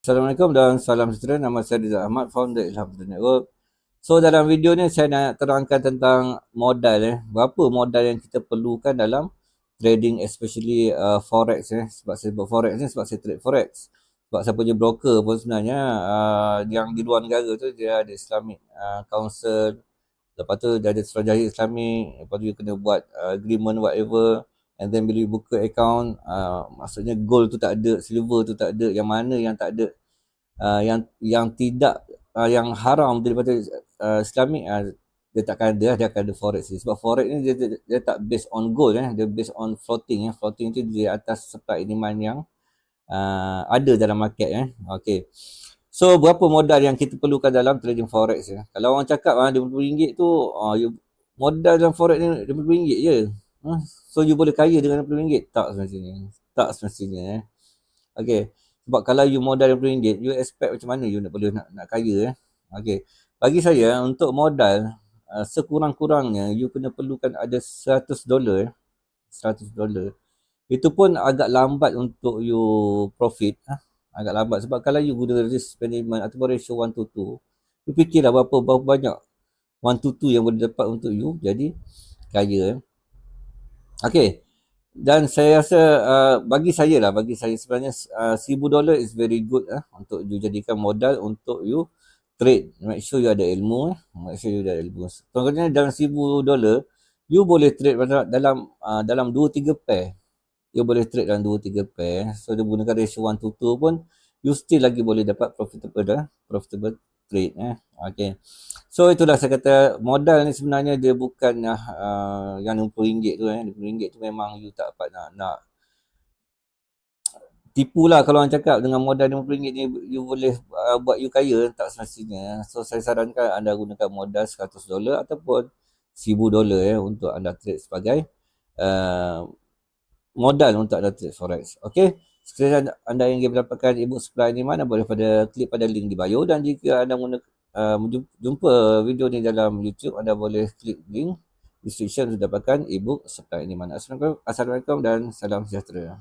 Assalamualaikum dan salam sejahtera. Nama saya Rizal Ahmad, founder Ilham Trader Network. So dalam video ni saya nak terangkan tentang modal. Berapa modal yang kita perlukan dalam trading, especially forex. Sebab saya buat forex ni sebab saya trade forex. Sebab saya punya broker pun sebenarnya yang di luar negara tu dia ada Islamic Council. Lepas tu dia ada Suruhanjaya Islamic. Lepas tu you kena buat agreement whatever. And then bila you buka account, maksudnya gold tu tak ada, silver tu tak ada, yang mana yang tak ada, yang tidak, yang haram daripada Islamic, dia takkan ada, dia akan ada forex ni. Sebab forex ni dia tak based on gold, dia based on floating. Floating tu di atas supply and demand yang ada dalam market. Okay. So berapa modal yang kita perlukan dalam trading forex ya? Kalau orang cakap RM50 tu, modal dalam forex ni RM50 je. So you boleh kaya dengan RM50? Tak semestinya. Tak semestinya. Okay. Sebab kalau you modal RM50, you expect macam mana you nak kaya. Okay. Bagi saya, untuk modal, sekurang-kurangnya you kena perlukan ada $100. $100. Itu pun agak lambat untuk you profit. Agak lambat. Sebab kalau you guna risk management ataupun ratio 1 to 2, you fikirlah berapa banyak 1 to 2 yang boleh dapat untuk you jadi kaya. Okay. Dan saya rasa bagi saya sebenarnya $1,000 is very good untuk you jadikan modal untuk you trade. Make sure you ada ilmu. Contohnya dalam $1,000 you boleh trade dalam 2-3 pair. You boleh trade dalam 2-3 pair. So dia gunakan ratio 1 to 2 pun you still lagi boleh dapat profitable trade. Okay. So itulah saya kata, modal ni sebenarnya dia bukan yang RM20 tu. RM20 tu memang you tak dapat nak tipu lah kalau orang cakap dengan modal RM50 ni you boleh buat you kaya. Tak semestinya. So saya sarankan anda gunakan modal $100 ataupun $1,000 untuk anda trade sebagai modal untuk anda trade forex. Okay. Sekiranya anda ingin mendapatkan ebook supply ni mana, boleh klik pada link di bio. Dan jika anda jumpa video ni dalam YouTube, anda boleh klik link description untuk dapatkan ebook supply ni mana. Assalamualaikum dan salam sejahtera.